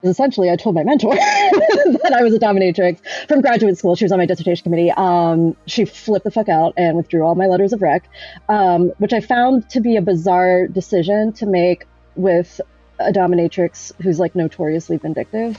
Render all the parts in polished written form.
Essentially, I told my mentor that I was a dominatrix from graduate school. She was on my dissertation committee. She flipped the fuck out and withdrew all my letters of rec, which I found to be a bizarre decision to make with a dominatrix who's like notoriously vindictive.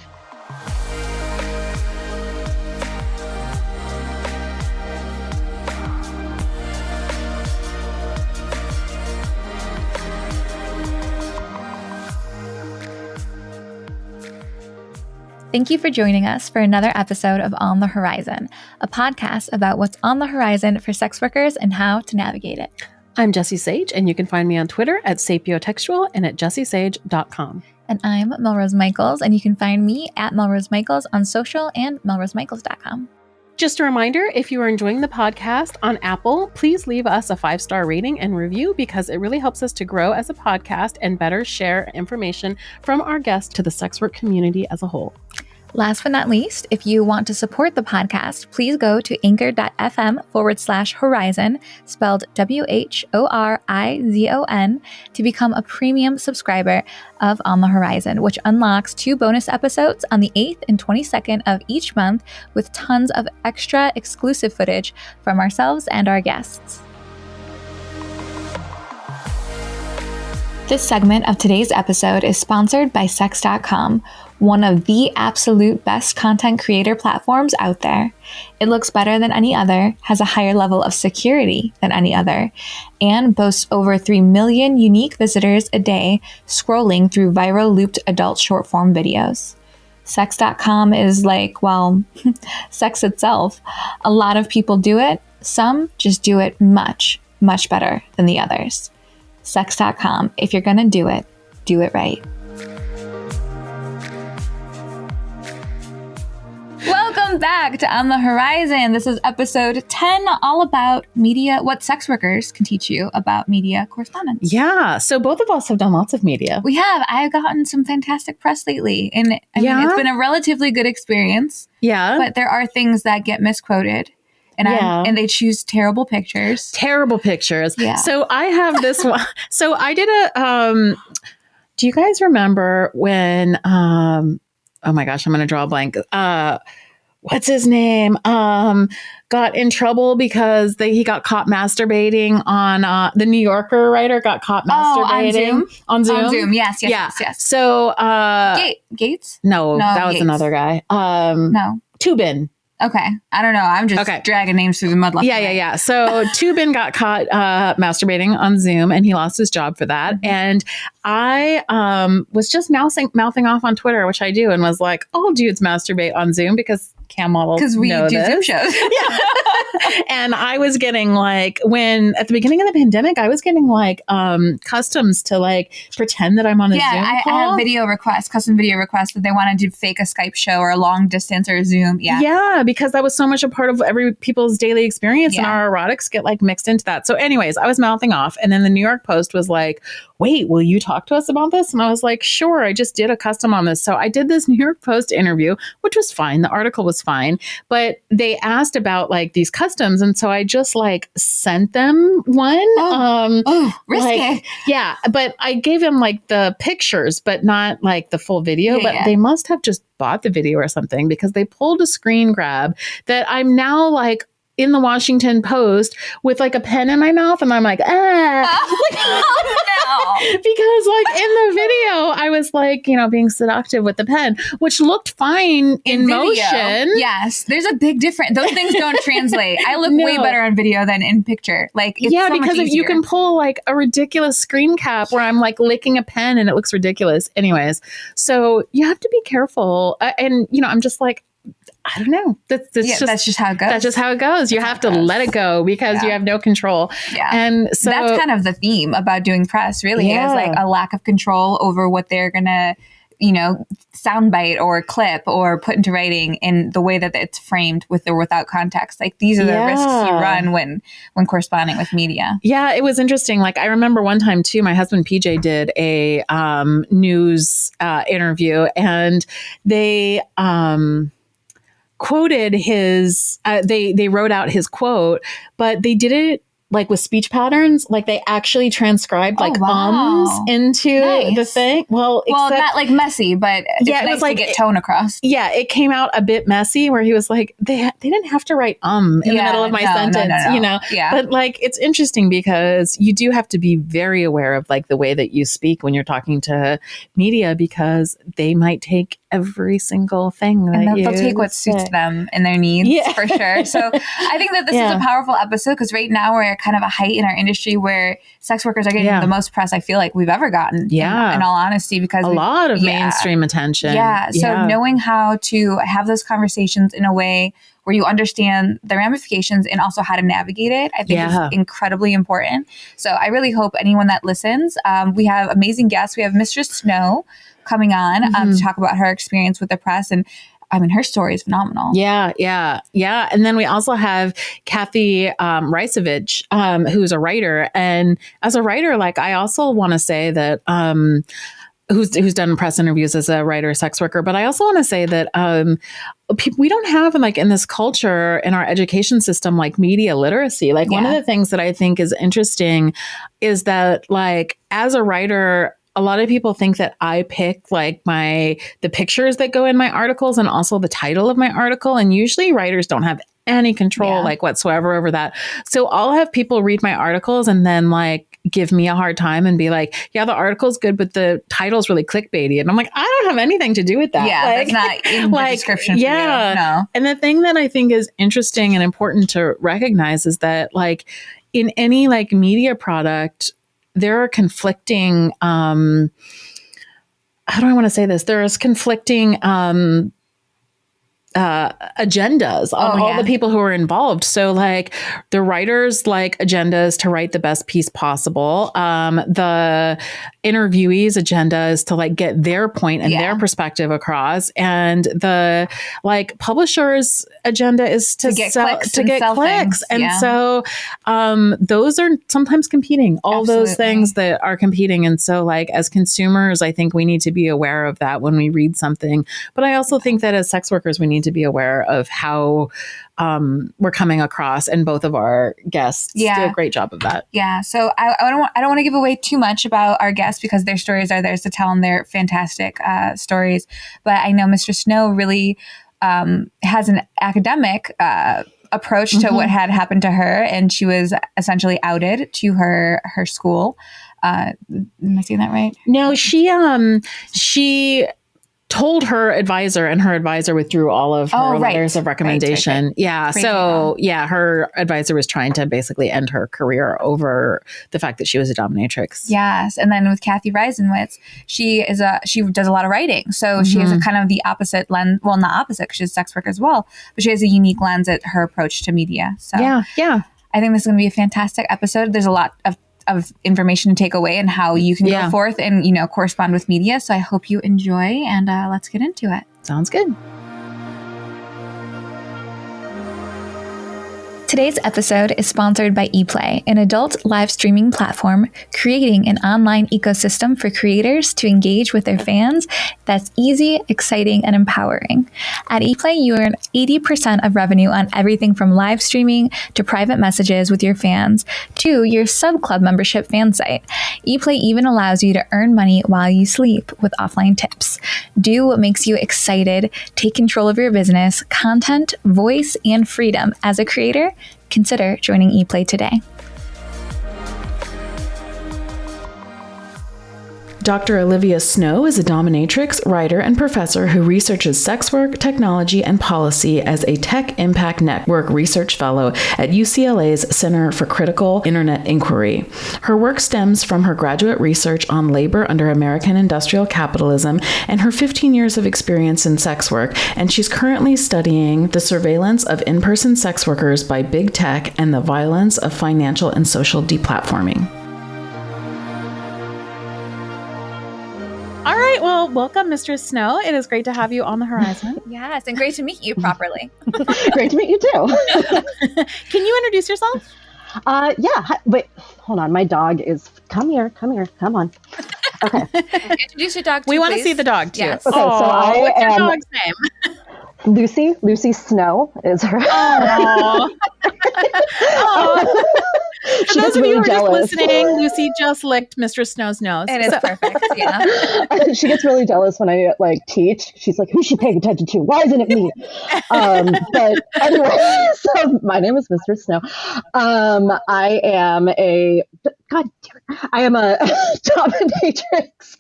Thank you for joining us for another episode of On the Horizon, a podcast about what's on the horizon for sex workers and how to navigate it. I'm Jessie Sage, and you can find me on Twitter at sapiotextual and at jessiesage.com. And I'm Melrose Michaels, and you can find me at Melrose Michaels on social and melrosemichaels.com. Just a reminder, if you are enjoying the podcast on Apple, please leave us a 5-star rating and review because it really helps us to grow as a podcast and better share information from our guests to the sex work community as a whole. Last but not least, if you want to support the podcast, please go to anchor.fm/horizon, spelled WHORIZON, to become a premium subscriber of On the Horizon, which unlocks 2 bonus episodes on the 8th and 22nd of each month with tons of extra exclusive footage from ourselves and our guests. This segment of today's episode is sponsored by Sex.com, one of the absolute best content creator platforms out there. It looks better than any other, has a higher level of security than any other, and boasts over 3 million unique visitors a day scrolling through viral looped adult short form videos. Sex.com is like, well, sex itself. A lot of people do it. Some just do it much, much better than the others. Sex.com. If you're going to do it right. Welcome back to On the Horizon. This is episode 10, all about media, what sex workers can teach you about media correspondence. Yeah. So both of us have done lots of media. We have. I've gotten some fantastic press lately. And I mean, it's been a relatively good experience. Yeah. But there are things that get misquoted. And they choose terrible pictures. Terrible pictures. Yeah. So I have this one. So I did do you guys remember when, oh my gosh, I'm going to draw a blank. What's his name? Got in trouble because he got caught masturbating on, the New Yorker writer got caught masturbating. On Zoom? Yes. So, Gates? No, that was Gates. Another guy. No. Tubin. Okay. I don't know. I'm just dragging names through the mud. Yeah. So Tubin got caught masturbating on Zoom and he lost his job for that. Mm-hmm. And I was just mouthing off on Twitter, which I do, and was like, all dudes masturbate on Zoom because cam models because we do Zoom shows. Yeah. And I was getting like, at the beginning of the pandemic, I was getting like customs to like pretend that I'm on a Zoom call. I had custom video requests that they wanted to fake a Skype show or a long distance or a Zoom. Yeah, because that was so much a part of people's daily experience, and our erotics get like mixed into that. So anyways, I was mouthing off, and then the New York Post was like, wait, will you talk to us about this? And I was like, sure, I just did a custom on this. So I did this New York Post interview, which was fine. The article was fine, but they asked about like these customs. And so I just like sent them one. Risky. Yeah. But I gave them like the pictures, but not like the full video, but they must have just bought the video or something because they pulled a screen grab that I'm now like in the Washington Post with like a pen in my mouth, and I'm like, no. Because like in the video, I was like, being seductive with the pen, which looked fine in motion. Yes, there's a big difference. Those things don't translate. I look way better on video than in picture. Like, it's so because much you can pull like a ridiculous screen cap where I'm like licking a pen and it looks ridiculous. Anyways, so you have to be careful, and I'm just like, I don't know. That's just how it goes. That's just how it goes. You have to let it go because you have no control. Yeah. And so that's kind of the theme about doing press, really, is like a lack of control over what they're going to, soundbite or clip or put into writing in the way that it's framed with or without context. Like, these are the risks you run when corresponding with media. Yeah, it was interesting. Like, I remember one time too, my husband PJ did a news interview, and they quoted his, they wrote out his quote, but they did it like with speech patterns, like they actually transcribed like ums into the thing. Well, not like messy, but it's nice it was like to get tone across. Yeah, it came out a bit messy where he was like, they didn't have to write in the middle of my sentence, you know? Yeah. But like, it's interesting because you do have to be very aware of like the way that you speak when you're talking to media, because they might take every single thing that they'll take what suits them and their needs for sure. So I think that this is a powerful episode because right now we're at kind of a height in our industry where sex workers are getting the most press I feel like we've ever gotten. Yeah. In all honesty, because a lot of mainstream attention. Yeah. So knowing how to have those conversations in a way where you understand the ramifications and also how to navigate it, I think is incredibly important. So I really hope anyone that listens, we have amazing guests. We have Mistress Snow coming on to talk about her experience with the press. And I mean, her story is phenomenal. Yeah. And then we also have Cathy Reisenwitz, who's a writer. And as a writer, like I also want to say that who's done press interviews as a writer, sex worker. But I also want to say that we don't have like in this culture in our education system like media literacy. Like one of the things that I think is interesting is that like as a writer, a lot of people think that I pick like the pictures that go in my articles and also the title of my article. And usually writers don't have any control like whatsoever over that. So I'll have people read my articles and then like give me a hard time and be like, yeah, the article's good, but the title's really clickbaity. And I'm like, I don't have anything to do with that. Yeah, like, that's not in the description for you. No. And the thing that I think is interesting and important to recognize is that like in any like media product, there are conflicting, how do I want to say this? There is conflicting agendas on all the people who are involved. So like the writers like agendas to write the best piece possible. The interviewees agenda is to like get their point and their perspective across. And the like publishers agenda is to get clicks. And so those are sometimes competing, all those things that are competing. And so like as consumers, I think we need to be aware of that when we read something. But I also think that as sex workers, we need to be aware of how we're coming across, and both of our guests do a great job of that. Yeah. So I don't want to give away too much about our guests because their stories are theirs to tell and they're fantastic stories. But I know Mistress Snow really has an academic approach to what had happened to her, and she was essentially outed to her school. Am I saying that right? No, she told her advisor, and her advisor withdrew all of her letters of recommendation. Right. Yeah. Crazy so her advisor was trying to basically end her career over the fact that she was a dominatrix. Yes. And then with Cathy Reisenwitz, she does a lot of writing. So she has a kind of the opposite lens. Well, not opposite because she's a sex worker as well, but she has a unique lens at her approach to media. So yeah. I think this is going to be a fantastic episode. There's a lot of information to take away and how you can go forth and, correspond with media. So I hope you enjoy, and let's get into it. Sounds good. Today's episode is sponsored by ePlay, an adult live streaming platform creating an online ecosystem for creators to engage with their fans that's easy, exciting, and empowering. At ePlay, you earn 80% of revenue on everything from live streaming to private messages with your fans to your sub-club membership fan site. ePlay even allows you to earn money while you sleep with offline tips. Do what makes you excited, take control of your business, content, voice, and freedom as a creator. Consider joining ePlay today. Dr. Olivia Snow is a dominatrix, writer, and professor who researches sex work, technology, and policy as a Tech Impact Network Research Fellow at UCLA's Center for Critical Internet Inquiry. Her work stems from her graduate research on labor under American industrial capitalism and her 15 years of experience in sex work, and she's currently studying the surveillance of in-person sex workers by big tech and the violence of financial and social deplatforming. All right. Well, welcome, Mistress Snow. It is great to have you on the horizon. Yes, and great to meet you properly. Great to meet you too. Can you introduce yourself? Yeah. Wait, hold on. My dog is. Come here. Come on. Okay. Introduce your dog too, we want to please. see the dog too. Yes. Okay, so what's your dog's name? Lucy Snow is her. For those of you who are just listening, Lucy just licked Mistress Snow's nose. And it's perfect. Yeah. She gets really jealous when I like teach. She's like, "Who's she paying attention to? Why isn't it me?" But anyway, so my name is Mistress Snow. I am a dominatrix,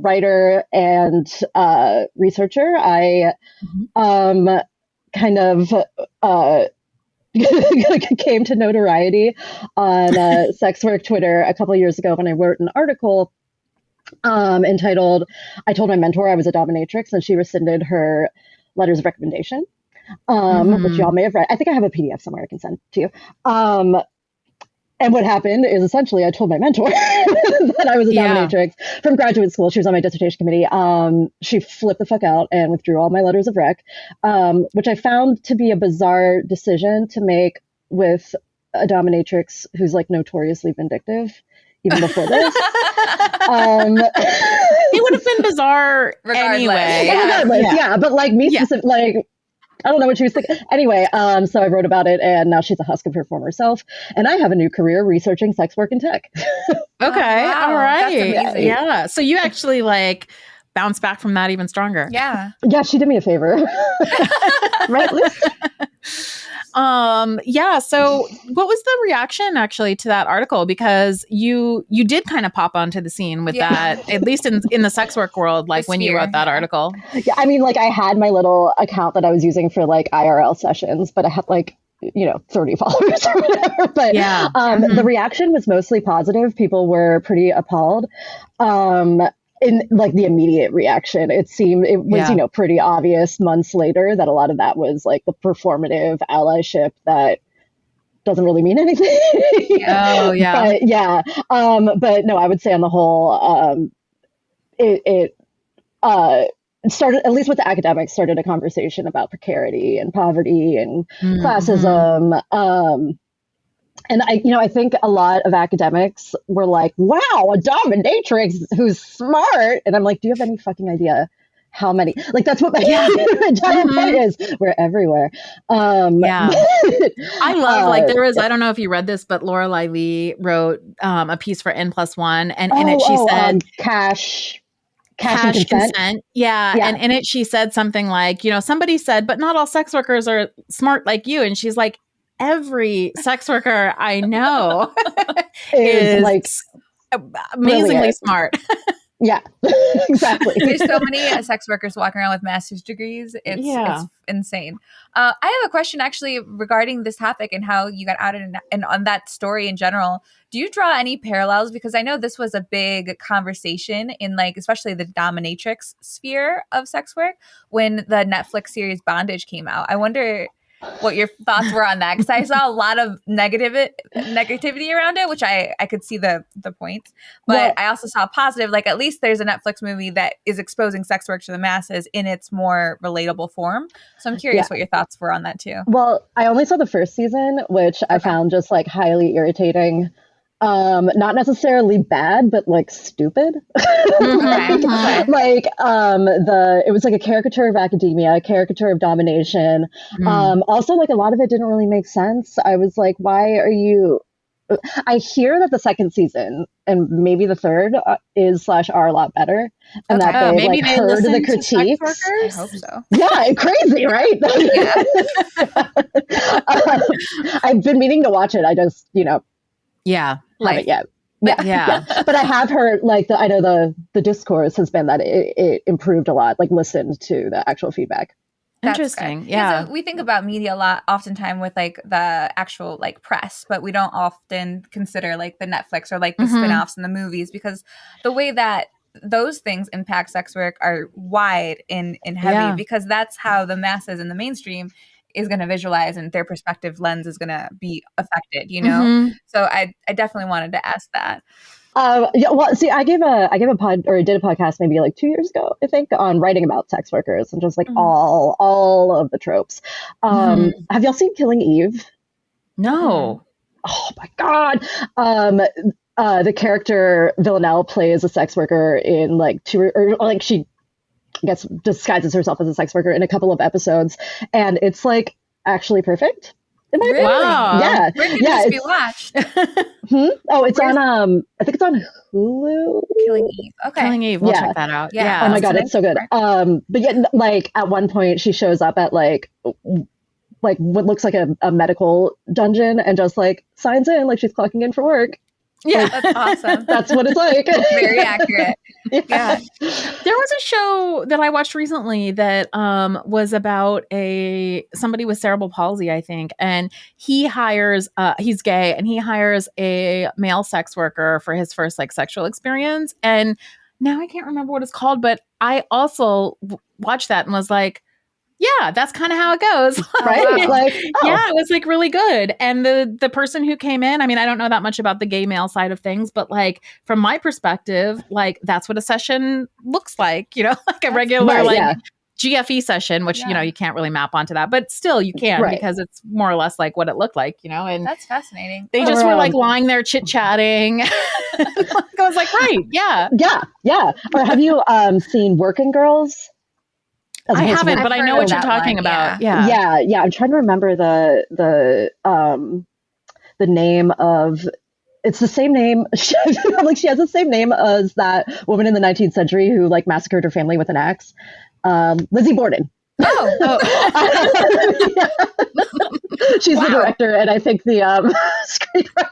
writer and researcher. I kind of came to notoriety on sex work Twitter a couple of years ago when I wrote an article entitled "I told my mentor I was a dominatrix and she rescinded her letters of recommendation," which y'all may have read. I think I have a PDF somewhere I can send to you. And what happened is essentially I told my mentor that I was a dominatrix from graduate school. She was on my dissertation committee. She flipped the fuck out and withdrew all my letters of rec, which I found to be a bizarre decision to make with a dominatrix who's like notoriously vindictive even before this. It would have been bizarre anyway. Yeah, but like me specific, like I don't know what she was thinking. Anyway, so I wrote about it, and now she's a husk of her former self. And I have a new career researching sex work and tech. Okay, wow. all right. That's amazing. Yeah. So you actually like bounce back from that even stronger. Yeah. Yeah, she did me a favor. Right, Liz? Yeah. So what was the reaction actually to that article? Because you did kind of pop onto the scene with that, at least in the sex work world, like when you wrote that article. Yeah, I mean, like I had my little account that I was using for like IRL sessions, but I had like, 30 followers or whatever. But the reaction was mostly positive. People were pretty appalled. In like the immediate reaction, it was, pretty obvious months later that a lot of that was like the performative allyship that doesn't really mean anything. Oh, yeah. But yeah. But no, I would say on the whole, it started, at least with the academics, started a conversation about precarity and poverty and classism. And I think a lot of academics were like, wow, a dominatrix who's smart. And I'm like, do you have any fucking idea how many? Like, that's what my entire point is. We're everywhere. I love, like, there was, I don't know if you read this, but Lorelei Lee wrote a piece for N+1. And in it, she said, cash and consent. Yeah. And in it, she said something like, somebody said, but not all sex workers are smart like you. And she's like, every sex worker I know is like amazingly smart. Yeah, exactly. There's so many sex workers walking around with master's degrees. It's insane. I have a question actually regarding this topic and how you got outed and on that story in general. Do you draw any parallels? Because I know this was a big conversation in like, especially the dominatrix sphere of sex work when the Netflix series Bondage came out. I wonder what your thoughts were on that, because I saw a lot of negativity around it, which I could see the points, but I also saw positive, like at least there's a Netflix movie that is exposing sex work to the masses in its more relatable form. So I'm curious what your thoughts were on that too. Well, I only saw the first season, which I found just like highly irritating. Not necessarily bad, but like stupid. It was like a caricature of academia, a caricature of domination. Also, like a lot of it didn't really make sense. I was like, why are you? I hear that the second season and maybe the third are a lot better, and that they maybe like heard the critiques. I hope so. Yeah, crazy, right? I've been meaning to watch it. I just, haven't yet. Yeah. But I have heard I know the discourse has been that it improved a lot, like listened to the actual feedback. Interesting. Yeah. So we think about media a lot oftentimes with like the actual like press, but we don't often consider like the Netflix or like the spinoffs and the movies, because the way that those things impact sex work are wide and heavy, because that's how the masses in the mainstream is going to visualize, and their perspective lens is going to be affected, So I definitely wanted to ask that. I did a podcast maybe like 2 years ago, I think, on writing about sex workers and just like all of the tropes. Have y'all seen Killing Eve? No. Oh my God. The character Villanelle plays a sex worker in like she, I guess, disguises herself as a sex worker in a couple of episodes, and it's like actually perfect. Really? Wow. Yeah. Where can this be watched? Oh, it's on, I think it's on Hulu. Killing Eve. Okay. Killing Eve. We'll check that out. Yeah. Oh my God, it's so good. But yet, like, at one point she shows up at like what looks like a medical dungeon and just like signs in like she's clocking in for work. Yeah, that's awesome. That's what it's like. Very accurate. Yeah. There was a show that I watched recently that was about somebody with cerebral palsy, I think, and he hires he's gay and he hires a male sex worker for his first like sexual experience. And now I can't remember what it's called, but I also watched that and was like, yeah, that's kind of how it goes. Right? Like, yeah, it was like really good. And the person who came in, I mean, I don't know that much about the gay male side of things, but like from my perspective, like that's what a session looks like, you know, like a regular GFE session, which, you know, you can't really map onto that, but still you can because it's more or less like what it looked like, you know, and that's fascinating. They just were like lying there chit-chatting. I was like, right. Yeah. Yeah. Or have you seen Working Girls? I haven't, but I know what you're talking about. Yeah. I'm trying to remember the name of. It's the same name. Like she has the same name as that woman in the 19th century who like massacred her family with an axe. Lizzie Borden. She's the director, and I think the screenwriter.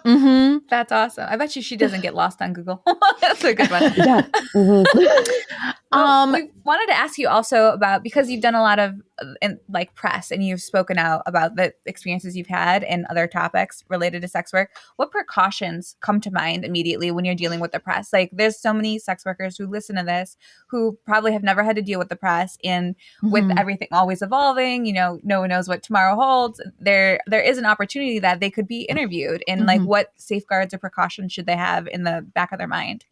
Mm-hmm. That's awesome. I bet she doesn't get lost on Google. That's a good one. Yeah. We wanted to ask you also about, because you've done a lot of like press and you've spoken out about the experiences you've had and other topics related to sex work. What precautions come to mind immediately when you're dealing with the press? Like there's so many sex workers who listen to this who probably have never had to deal with the press, and with everything always evolving, you know, no one knows what tomorrow holds. There is an opportunity that they could be interviewed, and like what safeguards or precautions should they have in the back of their mind?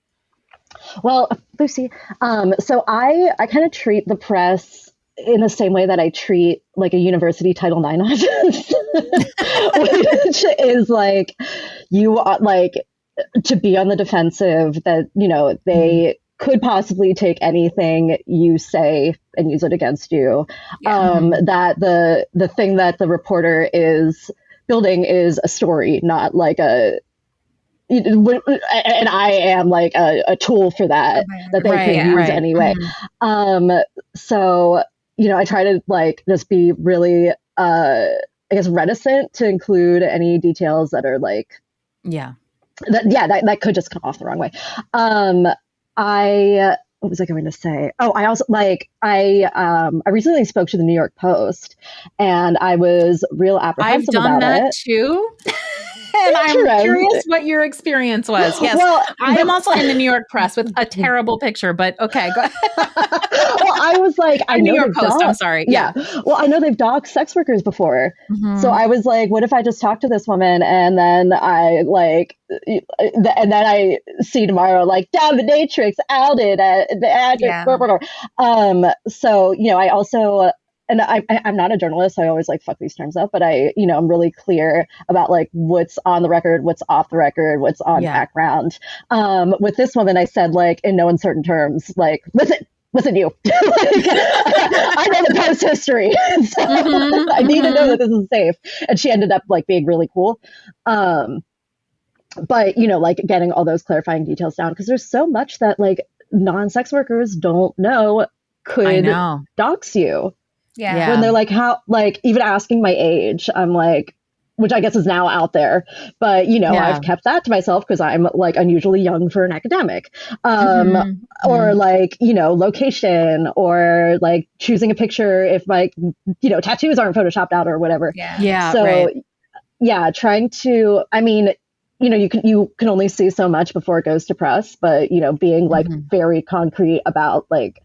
Well, Lucy, so I kind of treat the press in the same way that I treat like a university Title IX office, which is like you are like to be on the defensive that, you know, they could possibly take anything you say and use it against you. That the thing that the reporter is building is a story, not like and I am like a tool for that they can use anyway. So, you know, I try to like just be really, I guess, reticent to include any details that are like, that could just come off the wrong way. What was I going to say? Oh, I also like, I recently spoke to the New York Post, and I was real apprehensive about it. I've done that too. And I'm curious what your experience was. Yes. Well, I am also in the New York Press with a terrible picture, but okay, go ahead. Well, I was like, I know New York Post, I'm sorry. Yeah. Well, I know they've doxed sex workers before. So I was like, what if I just talk to this woman and then I like, and then I see tomorrow, like, dominatrix outed at the address. So, you know, I also, and I'm not a journalist, so I always like fuck these terms up, but I'm really clear about like what's on the record, what's off the record, what's on background. With this woman, I said like in no uncertain terms, like, listen, you, I know the Post history, so I need to know that this is safe. And she ended up like being really cool. But, you know, like getting all those clarifying details down, because there's so much that like non-sex workers don't know could dox you. Yeah. When they're like, how, like, even asking my age, I'm like, which I guess is now out there, but, you know, I've kept that to myself because I'm like unusually young for an academic, or like, you know, location, or like choosing a picture if like, you know, tattoos aren't photoshopped out or whatever. So trying to, I mean, you know, you can only see so much before it goes to press, but, you know, being like very concrete about like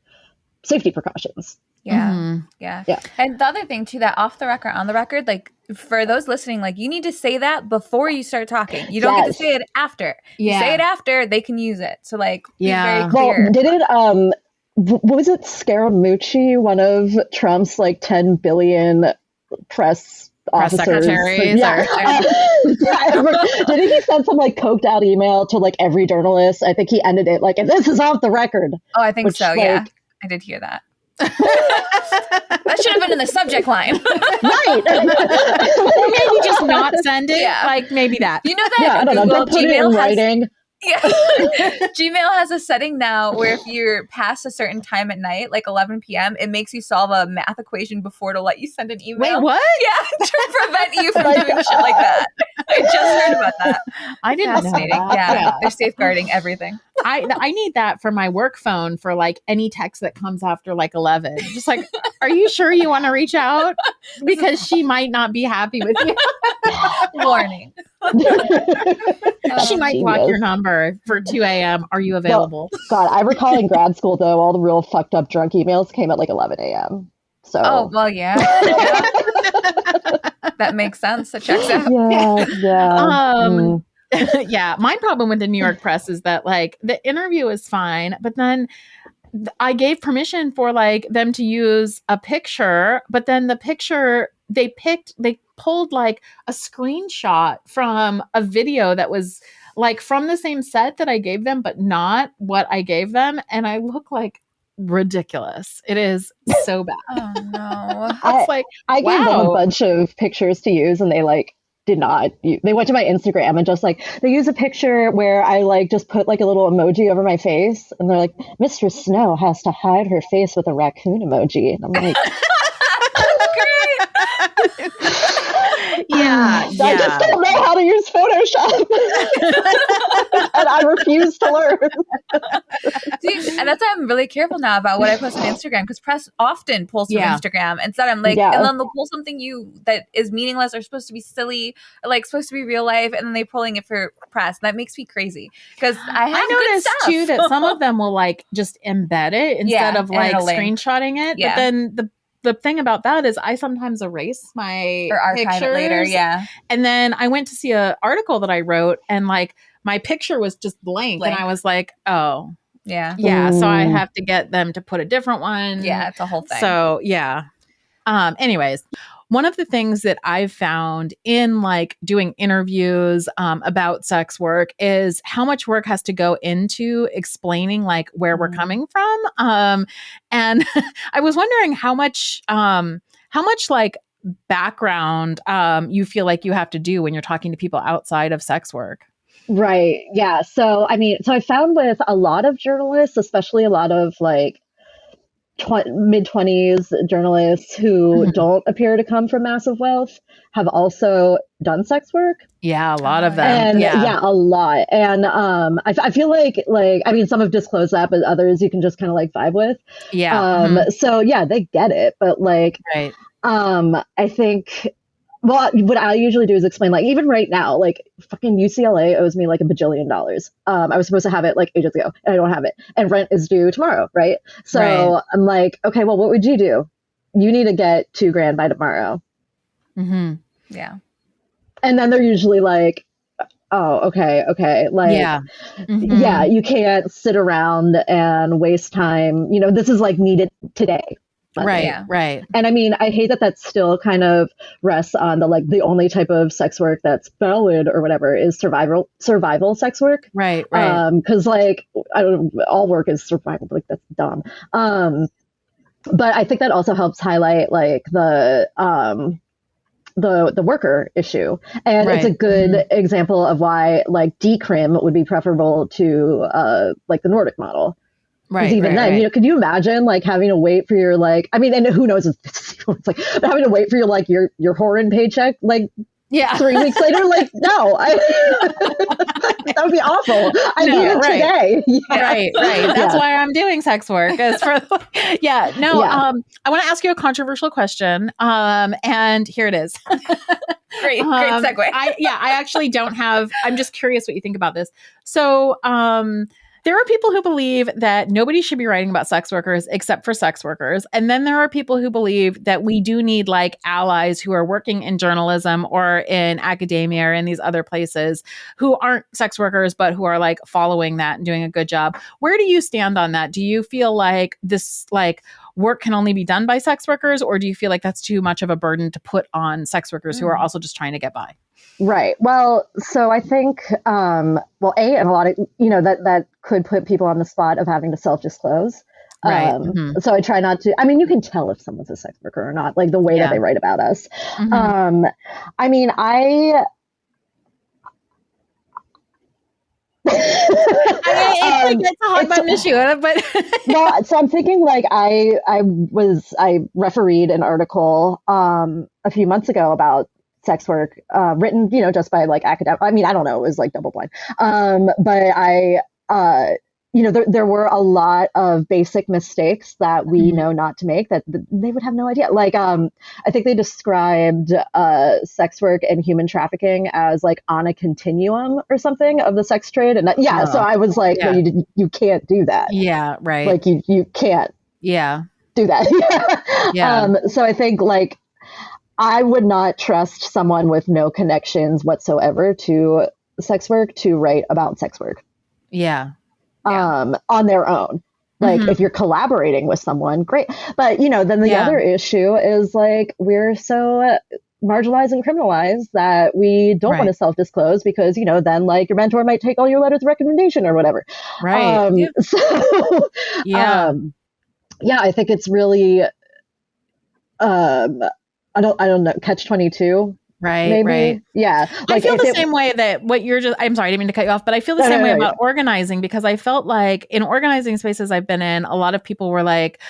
safety precautions. Yeah. And the other thing too, that off the record, on the record, like for those listening, like you need to say that before you start talking. You don't get to say it after. You say it after, they can use it. So like, be very clear. Well, did it, what was it? Scaramucci, one of Trump's like 10 billion press officers, secretaries. Didn't he send some like coked out email to like every journalist? I think he ended it like, and this is off the record. Oh, I think so. Like, I did hear that. That should have been in the subject line. Right. Or maybe just not send it. Yeah. Like maybe that. You know that Yeah, I don't know. Google Don't put it in Gmail has writing. Yeah. Gmail has a setting now where if you're past a certain time at night, like 11 p.m., it makes you solve a math equation before to let you send an email. Wait, what? Yeah, to prevent you from doing shit like that. I just heard about that. I didn't know Fascinating. that. Yeah, they're safeguarding everything. I need that for my work phone for like any text that comes after like 11. Just like, are you sure you want to reach out? Because she might not be happy with you. Warning. She might block your number for 2 a.m. Are you available? God, I recall in grad school, though, all the real fucked up drunk emails came at like 11 a.m. So. Oh, well, yeah. That makes sense. It checks out. Yeah. Yeah, my problem with the New York press is that like the interview is fine, but then I gave permission for like them to use a picture, but then the picture they pulled like a screenshot from a video that was like from the same set that I gave them, but not what I gave them, and I look like ridiculous. It is so bad. Oh no. I gave them a bunch of pictures to use, and they like did not. They went to my Instagram and just like they use a picture where I like just put like a little emoji over my face, and they're like, Mistress Snow has to hide her face with a raccoon emoji, and I'm like, yeah. I just don't know how to use Photoshop, and I refuse to learn. See, and that's why I'm really careful now about what I post on Instagram, because press often pulls from Instagram. Instead, I'm like, and then they'll pull something that is meaningless or supposed to be silly, or like supposed to be real life, and then they're pulling it for press. That makes me crazy because I noticed too that some of them will like just embed it instead of like screenshotting it. Yeah. But then the thing about that is I sometimes erase my or archive pictures. It later. Yeah. And then I went to see an article that I wrote, and like my picture was just blank. And I was like, oh. Yeah. Yeah. So I have to get them to put a different one. Yeah, it's a whole thing. So yeah. Anyways, one of the things that I've found in like doing interviews about sex work is how much work has to go into explaining like where we're coming from. And I was wondering how much like background you feel like you have to do when you're talking to people outside of sex work. Right. Yeah. So, I mean, I found with a lot of journalists, especially a lot of like mid-20s journalists who don't appear to come from massive wealth have also done sex work. Yeah, a lot of them. And yeah, a lot. And I feel like, I mean, some have disclosed that, but others you can just kind of like vibe with. Yeah. So yeah, they get it. But like, right. I think, well, what I usually do is explain, like, even right now, like, fucking UCLA owes me like $1 bajillion. I was supposed to have it like ages ago, and I don't have it. And rent is due tomorrow, right? So I'm like, okay, well, what would you do? You need to get $2,000 by tomorrow. Mm-hmm. Yeah. And then they're usually like, oh, okay. Like, yeah, you can't sit around and waste time. You know, this is like needed today. Right. And I mean, I hate that that still kind of rests on the only type of sex work that's valid or whatever is survival sex work. Right. Because like, I don't know, all work is survival. Like that's dumb. But I think that also helps highlight like the worker issue, and it's a good example of why like decrim would be preferable to like the Nordic model. Right. Even then, you know, could you imagine like having to wait for your like, I mean, and who knows, it's like, but having to wait for your like your whoring paycheck, like 3 weeks later, like, no, that would be awful. I need it today. Yeah. Right. That's why I'm doing sex work. Is for, I want to ask you a controversial question. And here it is. Great segue. I actually don't have, I'm just curious what you think about this. So, there are people who believe that nobody should be writing about sex workers except for sex workers. And then there are people who believe that we do need like allies who are working in journalism or in academia or in these other places who aren't sex workers, but who are like following that and doing a good job. Where do you stand on that? Do you feel like this like work can only be done by sex workers, or do you feel like that's too much of a burden to put on sex workers who are also just trying to get by? Right. Well, so I think, and a lot of, you know, that could put people on the spot of having to self-disclose. Right. So I try not to, I mean, you can tell if someone's a sex worker or not, like the way that they write about us. I mean, it's a hot button issue, but well, so I'm thinking like I refereed an article a few months ago about sex work, written, just by like academic. I mean, I don't know, it was like double blind. But there were a lot of basic mistakes that we know not to make that they would have no idea. Like, I think they described sex work and human trafficking as like on a continuum or something of the sex trade. And so I was like, no, you can't do that. Yeah, right. Like you can't do that. So I think like I would not trust someone with no connections whatsoever to sex work to write about sex work. On their own. Like if you're collaborating with someone, great. But then the other issue is like we're so marginalized and criminalized that we don't want to self-disclose because then like your mentor might take all your letters of recommendation or whatever. I think it's really I don't know, catch-22. Right. Maybe. Right. Yeah. Like I feel the same way that what you're just, I'm sorry, I didn't mean to cut you off, but I feel the same way about organizing, because I felt like in organizing spaces I've been in, a lot of people were like,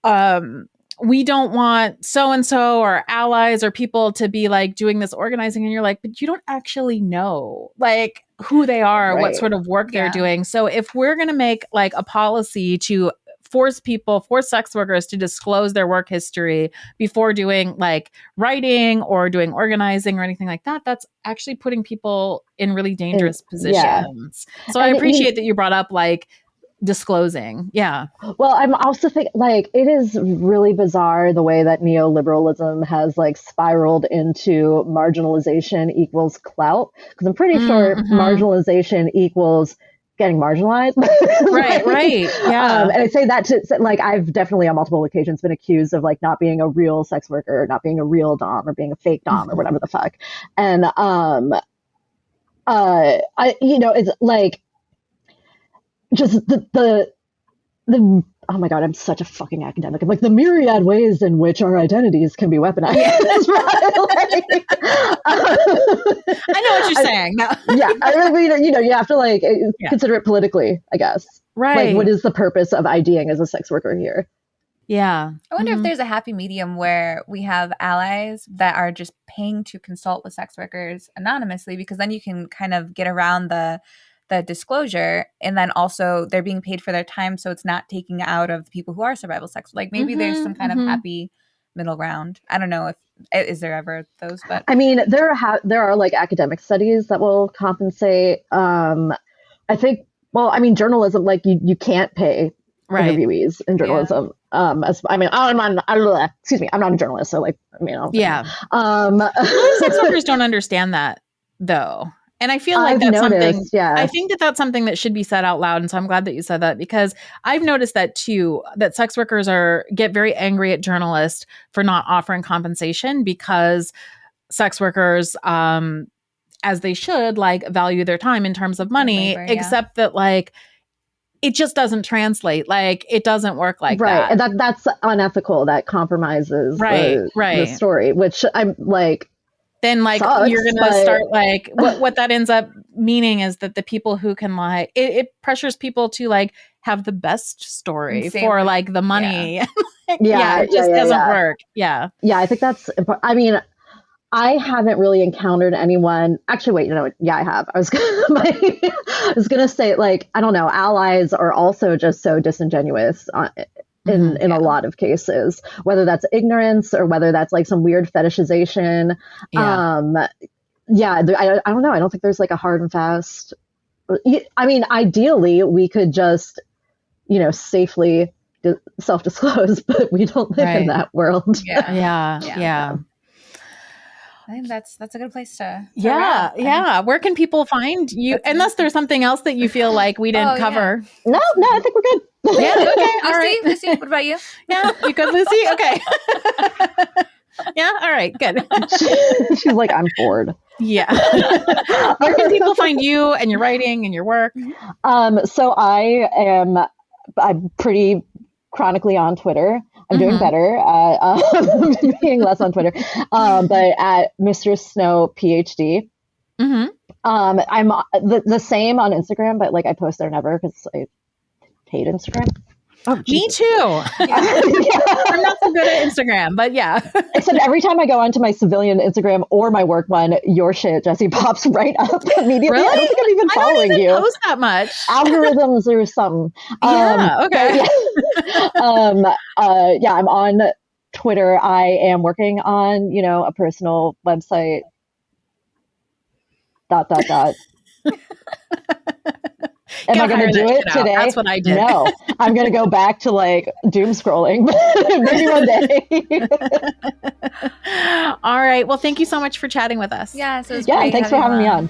we don't want so-and-so or allies or people to be like doing this organizing. And you're like, but you don't actually know like who they are, what sort of work they're doing. So if we're going to make like a policy to force sex workers to disclose their work history before doing like writing or doing organizing or anything like that, that's actually putting people in really dangerous positions. So I appreciate that you brought up like disclosing. Yeah. Well, I'm also thinking like it is really bizarre the way that neoliberalism has like spiraled into marginalization equals clout, because I'm pretty sure marginalization equals getting marginalized. Right. Yeah. And I say that to like, I've definitely on multiple occasions been accused of like not being a real sex worker, or not being a real dom, or being a fake dom, or whatever the fuck. And it's like just the oh my God, I'm such a fucking academic. I'm like the myriad ways in which our identities can be weaponized. I know what you're saying. No. I mean, you have to like consider it politically, I guess. Right. Like, what is the purpose of IDing as a sex worker here? Yeah. I wonder if there's a happy medium where we have allies that are just paying to consult with sex workers anonymously, because then you can kind of get around the disclosure, and then also they're being paid for their time, so it's not taking out of people who are survival sex. Like maybe there's some kind of happy middle ground. I don't know if is there ever those, but I mean there are like academic studies that will compensate. I think, well, I mean journalism, like you can't pay interviewees in journalism. I'm not a journalist, so like sex workers don't understand that though. And I feel like that's something, I think that's something that should be said out loud. And so I'm glad that you said that, because I've noticed that too, that sex workers get very angry at journalists for not offering compensation, because sex workers, as they should, like value their time in terms of money, except that like, it just doesn't translate. Like it doesn't work like that. And that's unethical. That compromises the story, which I'm like, then like sucks, you're going to start like what that ends up meaning is that the people who can like, it pressures people to like have the best story for like the money. It just doesn't work. Yeah. I think that's important. I mean, I haven't really encountered anyone. Actually, wait, I have. I was gonna say, like, I don't know. Allies are also just so disingenuous in a lot of cases, whether that's ignorance or whether that's like some weird fetishization. I don't know. I don't think there's like a hard and fast. I mean, ideally, we could just, safely self-disclose, but we don't live in that world. Yeah. I think that's a good place to wrap. Where can people find you? Unless there's something else that you feel like we didn't cover. No, I think we're good. Yeah, okay. All right. Lucy, what about you? Yeah, you good, Lucy? Okay. Yeah, all right, good. She's like, I'm bored. Yeah. Where can people find you and your writing and your work? So I'm pretty chronically on Twitter. I'm doing better at being less on Twitter, but at Mistress Snow PhD. I'm the same on Instagram, but like I post there never because I hate Instagram. Oh, me too. I'm not so good at Instagram, but yeah. Except every time I go onto my civilian Instagram or my work one, your shit, Jessie, pops right up immediately. Really? I don't think I'm even following you. I don't even you. post that much. Algorithms or something. Okay. Yeah, I'm on Twitter. I am working on, a personal website. ... Am I going to do it today? That's what I did. No, I'm going to go back to like doom scrolling. Maybe one day. All right. Well, thank you so much for chatting with us. Yeah. So thanks for having me on.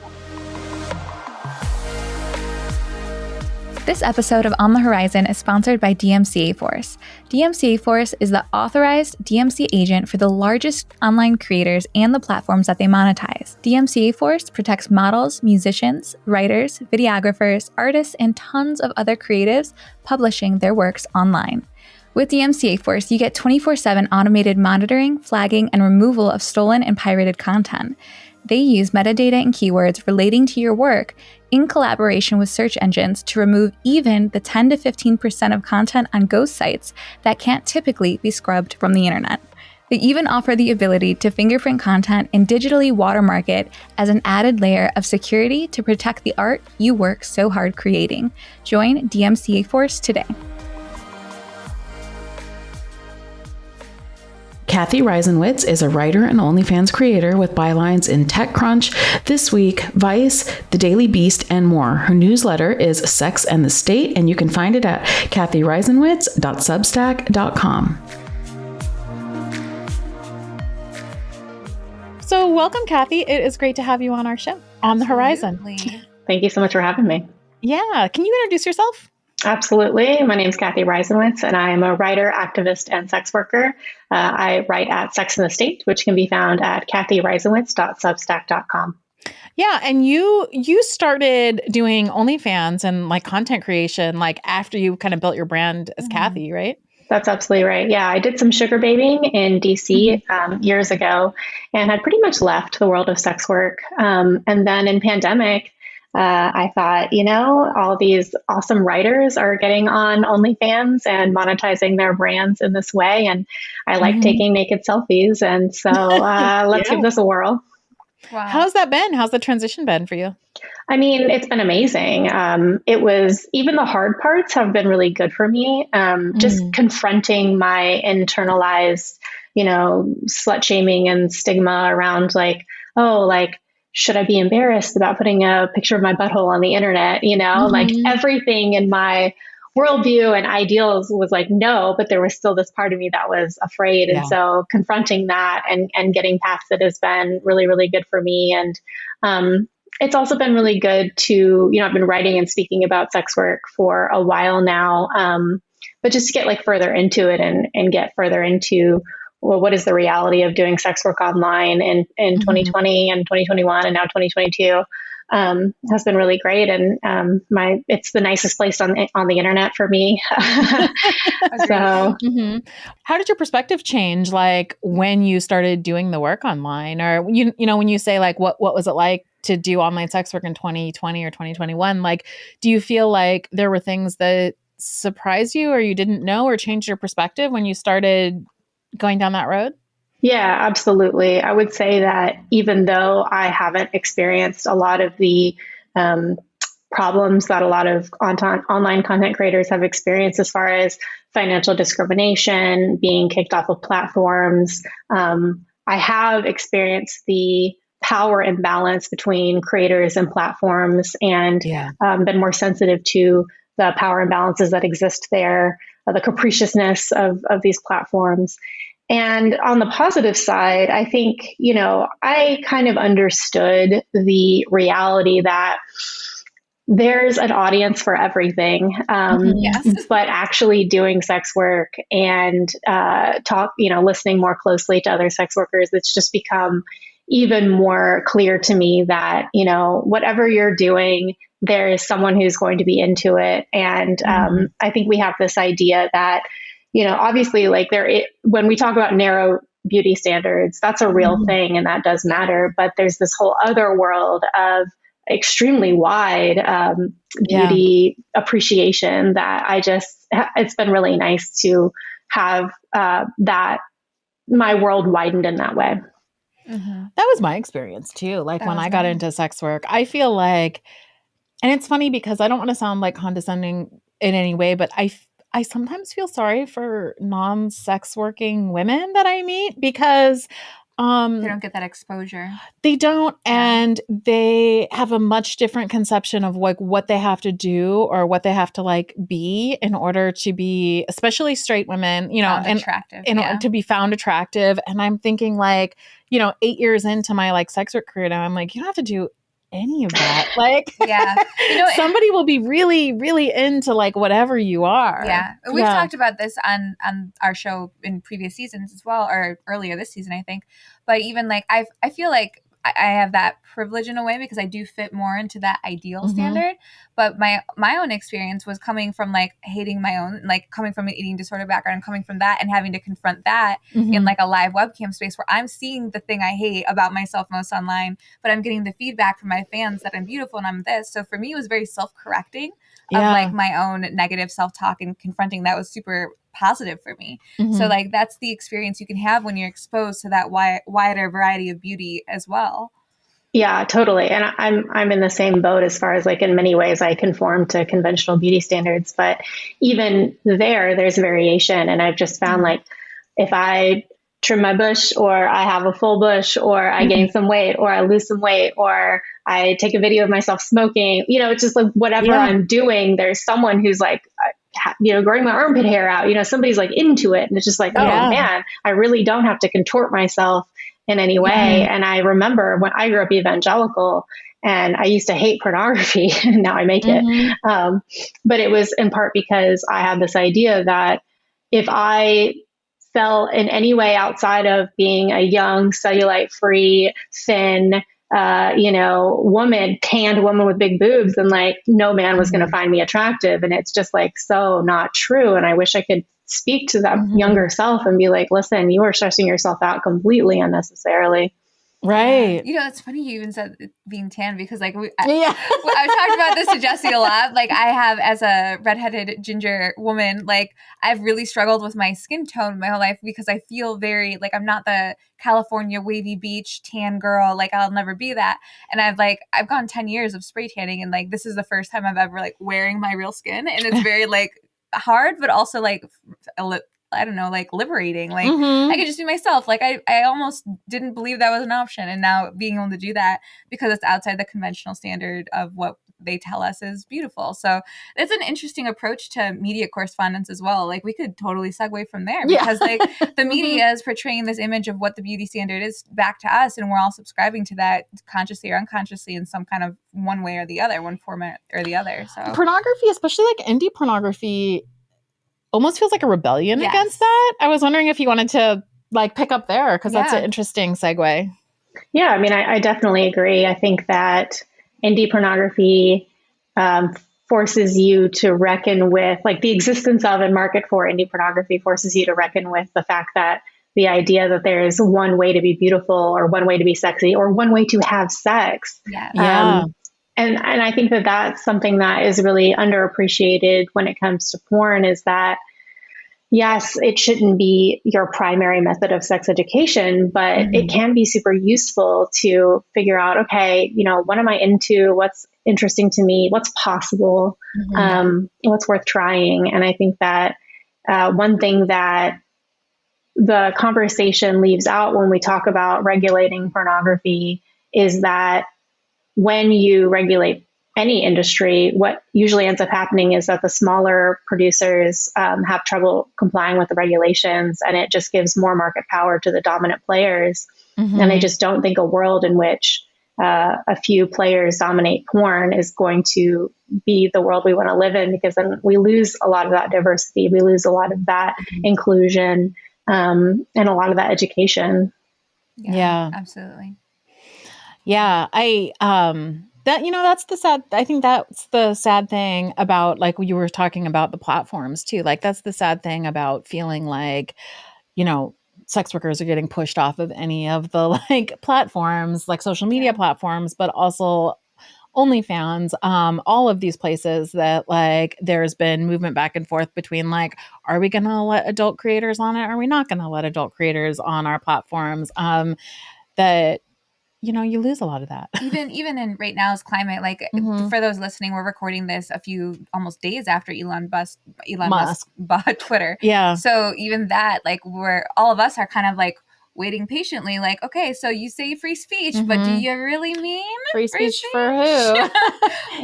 This episode of On the Horizon is sponsored by DMCA Force. DMCA Force is the authorized DMC agent for the largest online creators and the platforms that they monetize. DMCA Force protects models, musicians, writers, videographers, artists, and tons of other creatives publishing their works online. With DMCA Force, you get 24/7 automated monitoring, flagging, and removal of stolen and pirated content. They use metadata and keywords relating to your work in collaboration with search engines to remove even the 10 to 15% of content on ghost sites that can't typically be scrubbed from the internet. They even offer the ability to fingerprint content and digitally watermark it as an added layer of security to protect the art you work so hard creating. Join DMCA Force today. Cathy Reisenwitz is a writer and OnlyFans creator with bylines in TechCrunch, This Week, Vice, The Daily Beast, and more. Her newsletter is Sex and the State, and you can find it at cathyreisenwitz.substack.com. So welcome, Cathy. It is great to have you on our show, On the Horizon. Thank you so much for having me. Yeah. Can you introduce yourself? Absolutely. My name is Cathy Reisenwitz, and I am a writer, activist, and sex worker. I write at Sex and the State, which can be found at cathyreisenwitz.substack.com. Yeah, and you started doing OnlyFans and like content creation like after you kind of built your brand as Cathy, right? That's absolutely right. Yeah, I did some sugar babying in DC years ago and had pretty much left the world of sex work. And then in pandemic, I thought, all these awesome writers are getting on OnlyFans and monetizing their brands in this way. And I like taking naked selfies. And so let's give this a whirl. Wow. How's that been? How's the transition been for you? I mean, it's been amazing. It was, even the hard parts have been really good for me. Just confronting my internalized, slut shaming and stigma around should I be embarrassed about putting a picture of my butthole on the internet? Like everything in my worldview and ideals was like, no, but there was still this part of me that was afraid. And so confronting that and getting past it has been really, really good for me. And it's also been really good to, I've been writing and speaking about sex work for a while now, but just to get further into it and get further into what is the reality of doing sex work online in 2020 and 2021 and now 2022 has been really great. And it's the nicest place on the internet for me. So how did your perspective change when you started doing the work online, or when you say what was it like to do online sex work in 2020 or 2021? Do you feel like there were things that surprised you or you didn't know or changed your perspective when you started going down that road? Yeah, absolutely. I would say that even though I haven't experienced a lot of the problems that a lot of online content creators have experienced as far as financial discrimination, being kicked off of platforms, I have experienced the power imbalance between creators and platforms and been more sensitive to the power imbalances that exist there, the capriciousness of these platforms. And on the positive side, I think, I kind of understood the reality that there's an audience for everything, but actually doing sex work and listening more closely to other sex workers, it's just become even more clear to me that, whatever you're doing, there is someone who's going to be into it. And I think we have this idea that obviously like when we talk about narrow beauty standards, that's a real thing and that does matter. But there's this whole other world of extremely wide beauty appreciation that it's been really nice to have that my world widened in that way. Mm-hmm. That was my experience too. Like when I got into sex work, I feel like, and it's funny because I don't want to sound like condescending in any way, but I sometimes feel sorry for non-sex working women that I meet because they don't get that exposure. They don't. And they have a much different conception of like what they have to do or what they have to like be in order to be, especially straight women, and attractive, to be found attractive. And I'm thinking like, 8 years into my like sex work career now, I'm like, you don't have to do any of that. Like, somebody will be really, really into like whatever you are. Yeah. We've talked about this on our show in previous seasons as well, or earlier this season, I think. But even like, I feel like I have that privilege in a way because I do fit more into that ideal standard. But my own experience was coming from like hating my own, like coming from an eating disorder background and coming from that and having to confront that in like a live webcam space where I'm seeing the thing I hate about myself most online, but I'm getting the feedback from my fans that I'm beautiful and I'm this. So for me, it was very self-correcting of like my own negative self-talk, and confronting that was super positive for me. So like that's the experience you can have when you're exposed to that wider variety of beauty as well. Yeah, totally. And I'm in the same boat as far as like in many ways I conform to conventional beauty standards, but even there's variation. And I've just found like if I trim my bush or I have a full bush or I gain some weight or I lose some weight or I take a video of myself smoking, it's just like whatever I'm doing, there's someone who's like, growing my armpit hair out, somebody's like into it. And it's just like, oh man, I really don't have to contort myself in any way. And I remember when I grew up evangelical and I used to hate pornography and now I make it. But it was in part because I had this idea that if I fell in any way outside of being a young, cellulite free, thin, tanned woman with big boobs, and like no man was going to find me attractive. And it's just like so not true. And I wish I could speak to that younger self and be like, listen, you are stressing yourself out completely unnecessarily. Right. It's funny you even said being tan because like I've talked about this to Jessie a lot. Like I have, as a redheaded ginger woman, like I've really struggled with my skin tone my whole life because I feel very like I'm not the California wavy beach tan girl. Like I'll never be that. And I've gone 10 years of spray tanning and like this is the first time I've ever like wearing my real skin, and it's very like hard, but also like I don't know, like liberating. Like I could just be myself. Like I almost didn't believe that was an option. And now being able to do that because it's outside the conventional standard of what they tell us is beautiful. So it's an interesting approach to media correspondence as well. Like we could totally segue from there because like the media is portraying this image of what the beauty standard is back to us. And we're all subscribing to that consciously or unconsciously in some kind of one way or the other, one format or the other. So pornography, especially like indie pornography, almost feels like a rebellion against that. I was wondering if you wanted to like pick up there because that's an interesting segue. Yeah, I mean, I definitely agree. I think that indie pornography forces you to reckon with like the existence of and market for indie pornography forces you to reckon with the fact that the idea that there is one way to be beautiful or one way to be sexy or one way to have sex. And I think that that's something that is really underappreciated when it comes to porn is that, yes, it shouldn't be your primary method of sex education, but it can be super useful to figure out, okay, what am I into? What's interesting to me? What's possible? What's worth trying? And I think that one thing that the conversation leaves out when we talk about regulating pornography is that when you regulate any industry, what usually ends up happening is that the smaller producers have trouble complying with the regulations, and it just gives more market power to the dominant players. And I just don't think a world in which a few players dominate porn is going to be the world we want to live in, because then we lose a lot of that diversity. We lose a lot of that inclusion and a lot of that education. Yeah, absolutely. Yeah, That, that's I think that's the sad thing about, like, you were talking about the platforms too. Like, that's the sad thing about feeling like, sex workers are getting pushed off of any of the like platforms, like social media platforms, but also OnlyFans, all of these places that like there's been movement back and forth between like, are we going to let adult creators on it? Are we not going to let adult creators on our platforms? That you lose a lot of that. Even in right now's climate, like for those listening, we're recording this a few almost days after Elon Musk bought Twitter. Yeah. So even that, like, all of us are kind of like waiting patiently, like, okay, so you say free speech, but do you really mean free speech for who?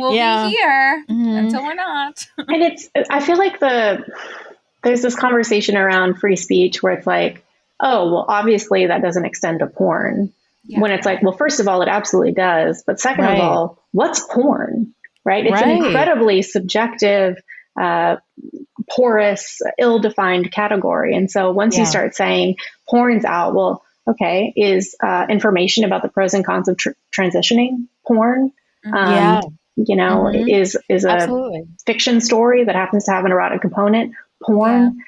We'll be here until we're not. And I feel like there's this conversation around free speech where it's like, oh, well, obviously that doesn't extend to porn. Yeah. When it's like, well, first of all, it absolutely does. But second of all, what's porn, right? It's an incredibly subjective, porous, ill-defined category. And so once you start saying porn's out, well, okay, is information about the pros and cons of transitioning porn? Is a absolutely. Fiction story that happens to have an erotic component porn?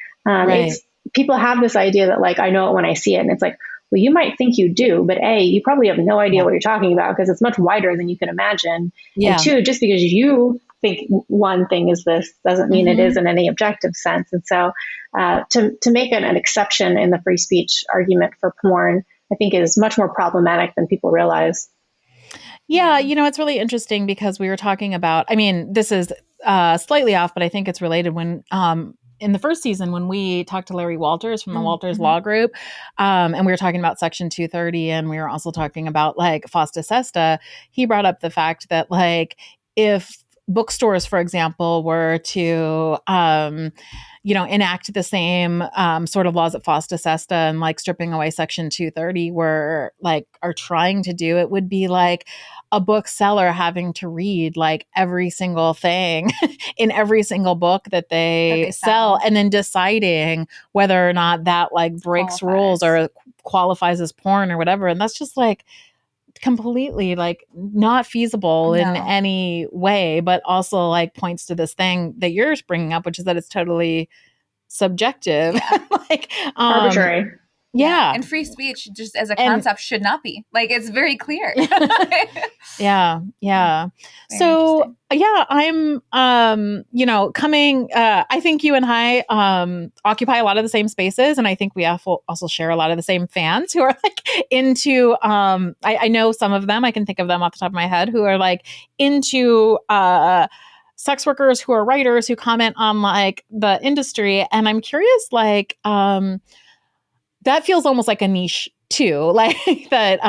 People have this idea that like, I know it when I see it. And it's like, well, you might think you do, but A, you probably have no idea what you're talking about because it's much wider than you can imagine. Yeah. And two, just because you think one thing is this doesn't mean it is in any objective sense. And so to make an exception in the free speech argument for porn, I think is much more problematic than people realize. Yeah, it's really interesting because we were talking about, I mean, this is slightly off, but I think it's related when in the first season, when we talked to Larry Walters from the Walters Law Group, and we were talking about Section 230, and we were also talking about like FOSTA SESTA, he brought up the fact that like if bookstores, for example, were to enact the same sort of laws at FOSTA SESTA and like stripping away Section 230 are trying to do, it would be like a bookseller having to read like every single thing in every single book that they sell and then deciding whether or not that like breaks rules or qualifies as porn or whatever. And that's just like completely like not feasible in any way, but also like points to this thing that you're bringing up, which is that it's totally subjective, like arbitrary. Yeah. And free speech just as a concept should not be. Like, it's very clear. Yeah. So I'm coming I think you and I occupy a lot of the same spaces, and I think we also share a lot of the same fans who are like into I know some of them, I can think of them off the top of my head, who are like into sex workers, who are writers, who comment on like the industry. And I'm curious, like that feels almost like a niche too, like that,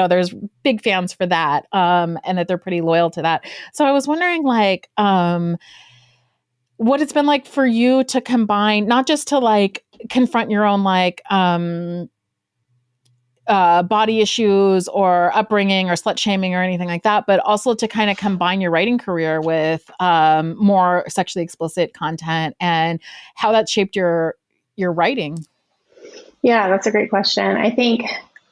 there's big fans for that, and that they're pretty loyal to that. So I was wondering like, what it's been like for you to combine, not just to like confront your own like, body issues or upbringing or slut shaming or anything like that, but also to kind of combine your writing career with, more sexually explicit content and how that shaped your writing. Yeah, that's a great question. I think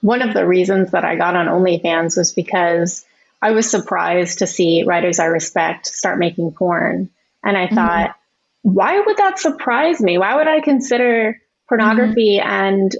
one of the reasons that I got on OnlyFans was because I was surprised to see writers I respect start making porn. And I thought, why would that surprise me? Why would I consider pornography and,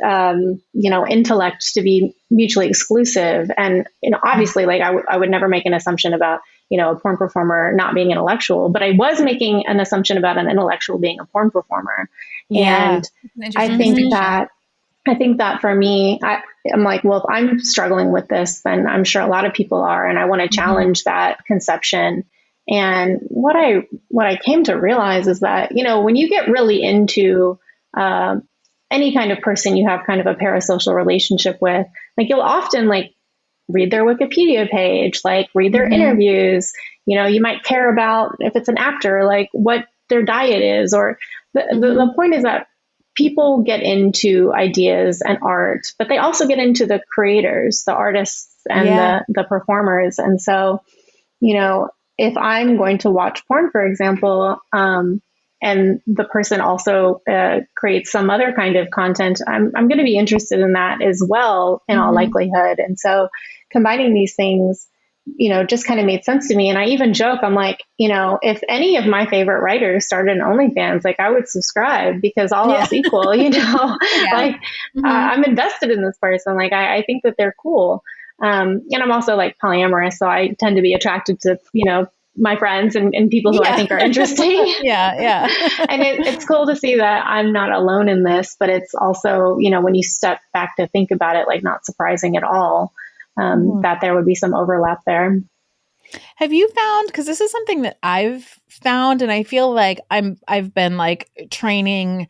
intellect to be mutually exclusive? And, obviously, like I would never make an assumption about, a porn performer not being intellectual, but I was making an assumption about an intellectual being a porn performer. Yeah. And I think that for me, I'm like, well, if I'm struggling with this, then I'm sure a lot of people are, and I want to challenge that conception. And what I came to realize is that, when you get really into any kind of person you have kind of a parasocial relationship with, like you'll often like read their Wikipedia page, like read their interviews, you might care about if it's an actor, like what their diet is, or the point is that people get into ideas and art, but they also get into the creators, the artists and the performers. And so, if I'm going to watch porn, for example, and the person also creates some other kind of content, I'm going to be interested in that as well, in all likelihood. And so combining these things just kind of made sense to me. And I even joke, I'm like, if any of my favorite writers started an OnlyFans, like I would subscribe, because all else equal, like I'm invested in this person. Like I think that they're cool. And I'm also like polyamorous, so I tend to be attracted to, my friends and people who I think are interesting. Yeah. And it's cool to see that I'm not alone in this, but it's also, when you step back to think about it, like not surprising at all. That there would be some overlap there. Have you found, because this is something that I've found, and I feel like I've been like training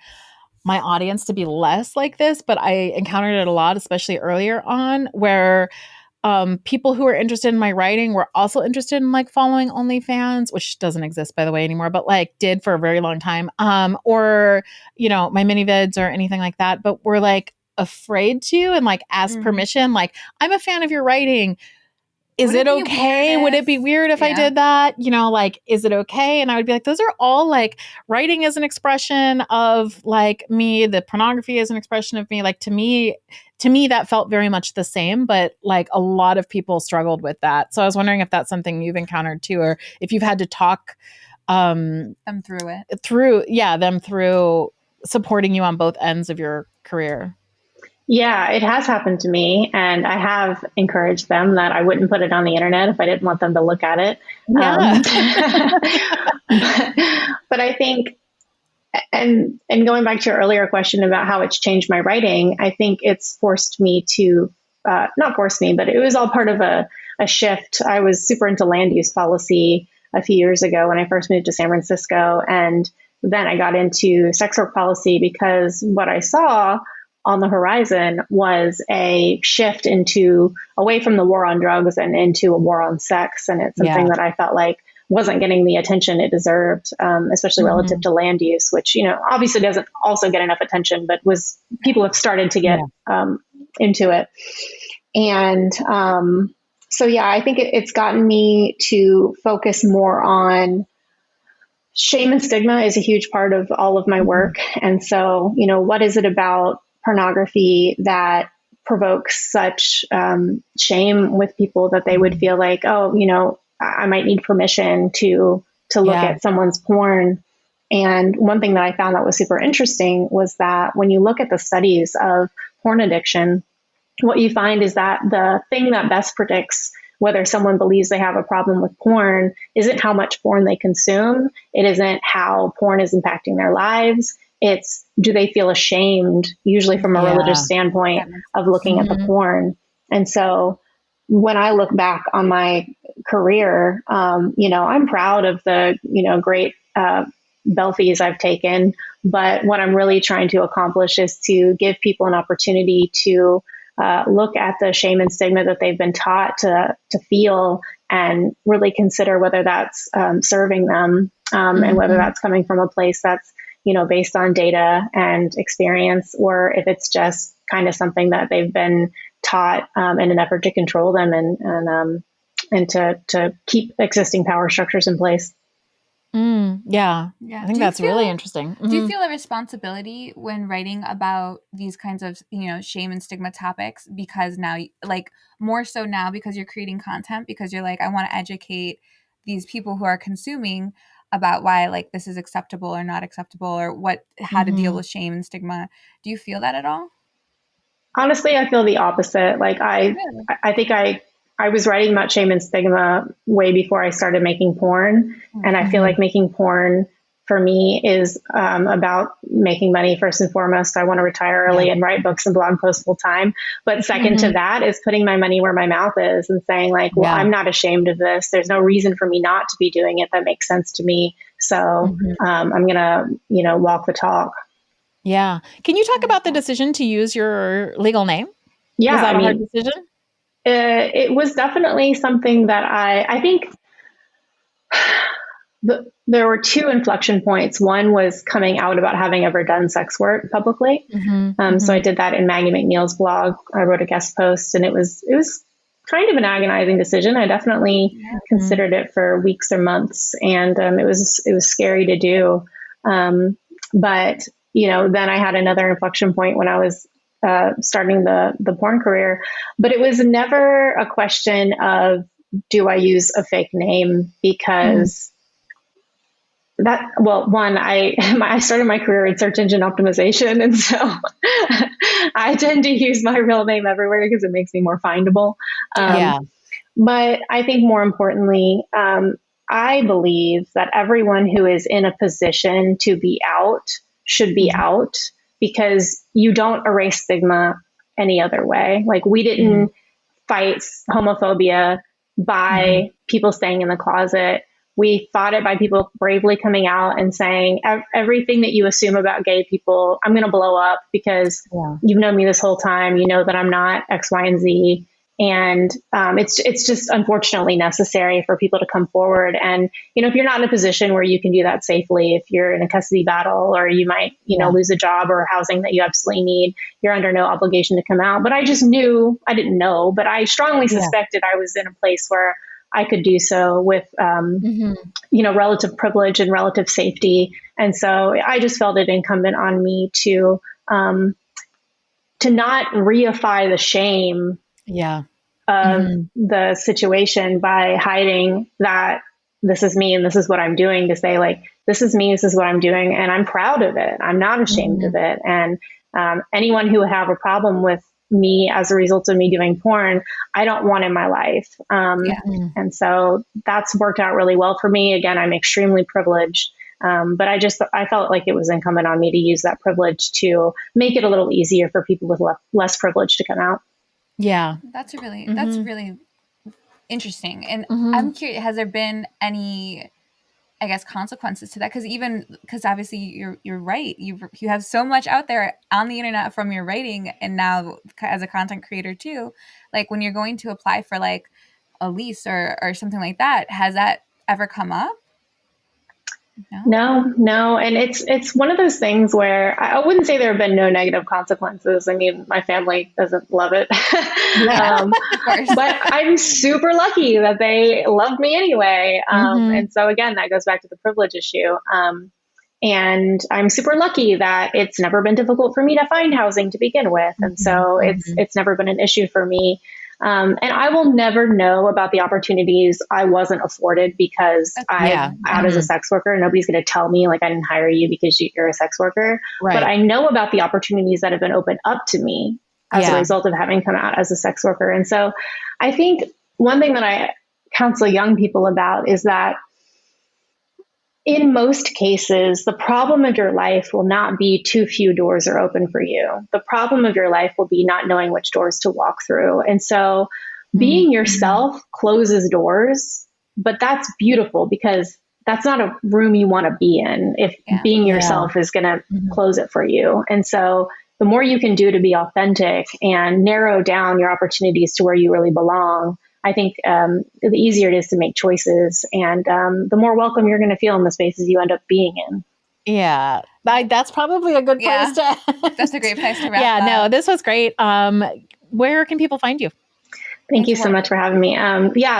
my audience to be less like this, but I encountered it a lot, especially earlier on, where people who are interested in my writing were also interested in like following OnlyFans, which doesn't exist by the way anymore, but like did for a very long time, or my mini vids or anything like that, but were like afraid to and like ask permission, like, I'm a fan of your writing, is it okay? Would it be weird if I did that? Like, is it okay? And I would be like, those are all like, writing is an expression of like me, the pornography is an expression of me. Like to me that felt very much the same, but like a lot of people struggled with that. So I was wondering if that's something you've encountered too, or if you've had to talk them through supporting you on both ends of your career. Yeah, it has happened to me, and I have encouraged them that I wouldn't put it on the internet if I didn't want them to look at it. Yeah. But I think, and going back to your earlier question about how it's changed my writing, I think it's forced me to, not forced me, but it was all part of a shift. I was super into land use policy a few years ago when I first moved to San Francisco, and then I got into sex work policy because what I saw on the horizon was a shift away from the war on drugs and into a war on sex. And it's something that I felt like wasn't getting the attention it deserved, especially relative to land use, which, obviously doesn't also get enough attention, but people have started to get into it. And so, I think it's gotten me to focus more on shame and stigma is a huge part of all of my work. And so, what is it about pornography that provokes such shame with people that they would feel like, oh, I might need permission to look at someone's porn. And one thing that I found that was super interesting was that when you look at the studies of porn addiction, what you find is that the thing that best predicts whether someone believes they have a problem with porn isn't how much porn they consume. It isn't how porn is impacting their lives. It's, do they feel ashamed, usually from a religious standpoint, of looking at the porn? And so when I look back on my career, I'm proud of the, great belfies I've taken. But what I'm really trying to accomplish is to give people an opportunity to look at the shame and stigma that they've been taught to feel and really consider whether that's serving them and whether that's coming from a place that's based on data and experience, or if it's just kind of something that they've been taught in an effort to control them and to keep existing power structures in place. Yeah. I think that's really interesting. Do you feel a responsibility when writing about these kinds of, shame and stigma topics? Because now, like more so now because you're creating content, because you're like, I want to educate these people who are consuming about why like this is acceptable or not acceptable, or how to deal with shame and stigma. Do you feel that at all? Honestly, I feel the opposite. Like I think I was writing about shame and stigma way before I started making porn. And I feel like making porn for me is about making money first and foremost. I want to retire early and write books and blog posts full time. But second to that is putting my money where my mouth is and saying like, well, I'm not ashamed of this. There's no reason for me not to be doing it. That makes sense to me. So I'm going to, walk the talk. Yeah. Can you talk about the decision to use your legal name? Yeah. Was that a hard decision? It was definitely something that I think there were two inflection points. One was coming out about having ever done sex work publicly. So I did that in Maggie McNeil's blog. I wrote a guest post, and it was kind of an agonizing decision. I definitely considered it for weeks or months, and it was scary to do. But then I had another inflection point when I was starting the porn career, but it was never a question of do I use a fake name? Because I started my career in search engine optimization. And so I tend to use my real name everywhere because it makes me more findable. But I think more importantly, I believe that everyone who is in a position to be out should be out, because you don't erase stigma any other way. Like, we didn't fight homophobia by people staying in the closet. We fought it by people bravely coming out and saying, everything that you assume about gay people, I'm going to blow up because you've known me this whole time. You know that I'm not X, Y, and Z. And it's just unfortunately necessary for people to come forward. And, if you're not in a position where you can do that safely, if you're in a custody battle, or you might, lose a job or housing that you absolutely need, you're under no obligation to come out. But I just knew, I didn't know, but I strongly suspected I was in a place where I could do so with, relative privilege and relative safety. And so I just felt it incumbent on me to not reify the shame of the situation by hiding that this is me and this is what I'm doing, to say, like, this is me, this is what I'm doing, and I'm proud of it. I'm not ashamed of it. And anyone who would have a problem with me as a result of me doing porn, I don't want in my life. And so that's worked out really well for me. Again, I'm extremely privileged. But I felt like it was incumbent on me to use that privilege to make it a little easier for people with less privilege to come out. Yeah. That's really interesting. And I'm curious, has there been any, I guess, consequences to that? Because obviously you're right. You have so much out there on the internet from your writing, and now as a content creator too, like when you're going to apply for like a lease or something like that, has that ever come up? No. And it's one of those things where I wouldn't say there have been no negative consequences. I mean, my family doesn't love it. But I'm super lucky that they love me anyway. And so again, that goes back to the privilege issue. And I'm super lucky that it's never been difficult for me to find housing to begin with. And so it's never been an issue for me. And I will never know about the opportunities I wasn't afforded because I'm out as a sex worker. Nobody's going to tell me, like, I didn't hire you because you're a sex worker. Right. But I know about the opportunities that have been opened up to me as a result of having come out as a sex worker. And so I think one thing that I counsel young people about is that in most cases, the problem of your life will not be too few doors are open for you. The problem of your life will be not knowing which doors to walk through. And so being yourself closes doors, but that's beautiful because that's not a room you want to be in if being yourself is going to close it for you. And so the more you can do to be authentic and narrow down your opportunities to where you really belong, I think the easier it is to make choices, and the more welcome you're going to feel in the spaces you end up being in. Yeah, that's probably a good place to. That's a great place to wrap up. No, this was great. Where can people find you? Thank you so much for having me.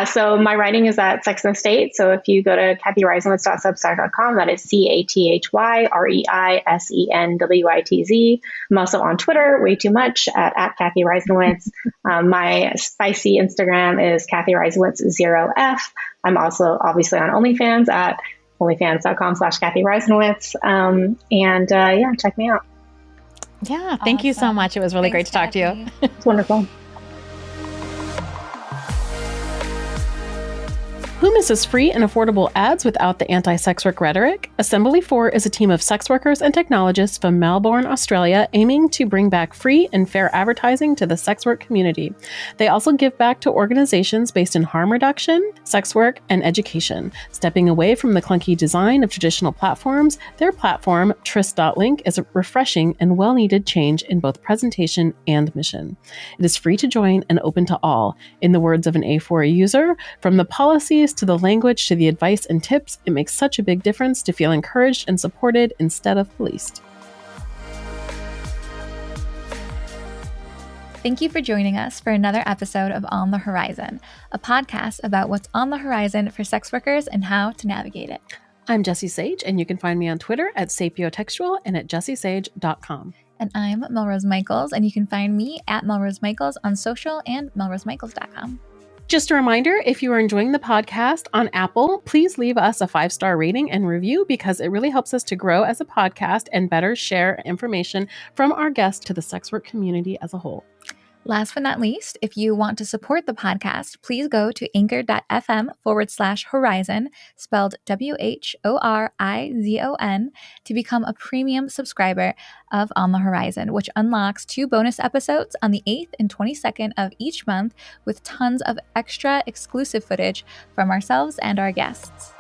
So my writing is at Sex and the State. So if you go to cathyreisenwitz.substack.com, that is CathyReisenwitz. I'm also on Twitter, way too much, at Cathy Reisenwitz. My spicy Instagram is Cathy Reisenwitz 0F. I'm also obviously on OnlyFans at onlyfans.com/Cathy Reisenwitz. Check me out. Yeah, thank you so much. It was really great to talk to you. It's wonderful. Who misses free and affordable ads without the anti-sex work rhetoric? Assembly 4 is a team of sex workers and technologists from Melbourne, Australia, aiming to bring back free and fair advertising to the sex work community. They also give back to organizations based in harm reduction, sex work, and education. Stepping away from the clunky design of traditional platforms, their platform, Tris.link, is a refreshing and well-needed change in both presentation and mission. It is free to join and open to all. In the words of an A4 user, from the policies to the language to the advice and tips, it makes such a big difference to feel encouraged and supported instead of policed. Thank you for joining us for another episode of On the Horizon, a podcast about what's on the horizon for sex workers and how to navigate it. I'm Jessie Sage, and you can find me on Twitter at sapiotextual and at jessiesage.com. And I'm Melrose Michaels, and you can find me at Melrose Michaels on social and melrosemichaels.com. Just a reminder, if you are enjoying the podcast on Apple, please leave us a 5-star rating and review because it really helps us to grow as a podcast and better share information from our guests to the sex work community as a whole. Last but not least, if you want to support the podcast, please go to anchor.fm/horizon, spelled WHORIZON, to become a premium subscriber of On the Horizon, which unlocks 2 bonus episodes on the 8th and 22nd of each month with tons of extra exclusive footage from ourselves and our guests.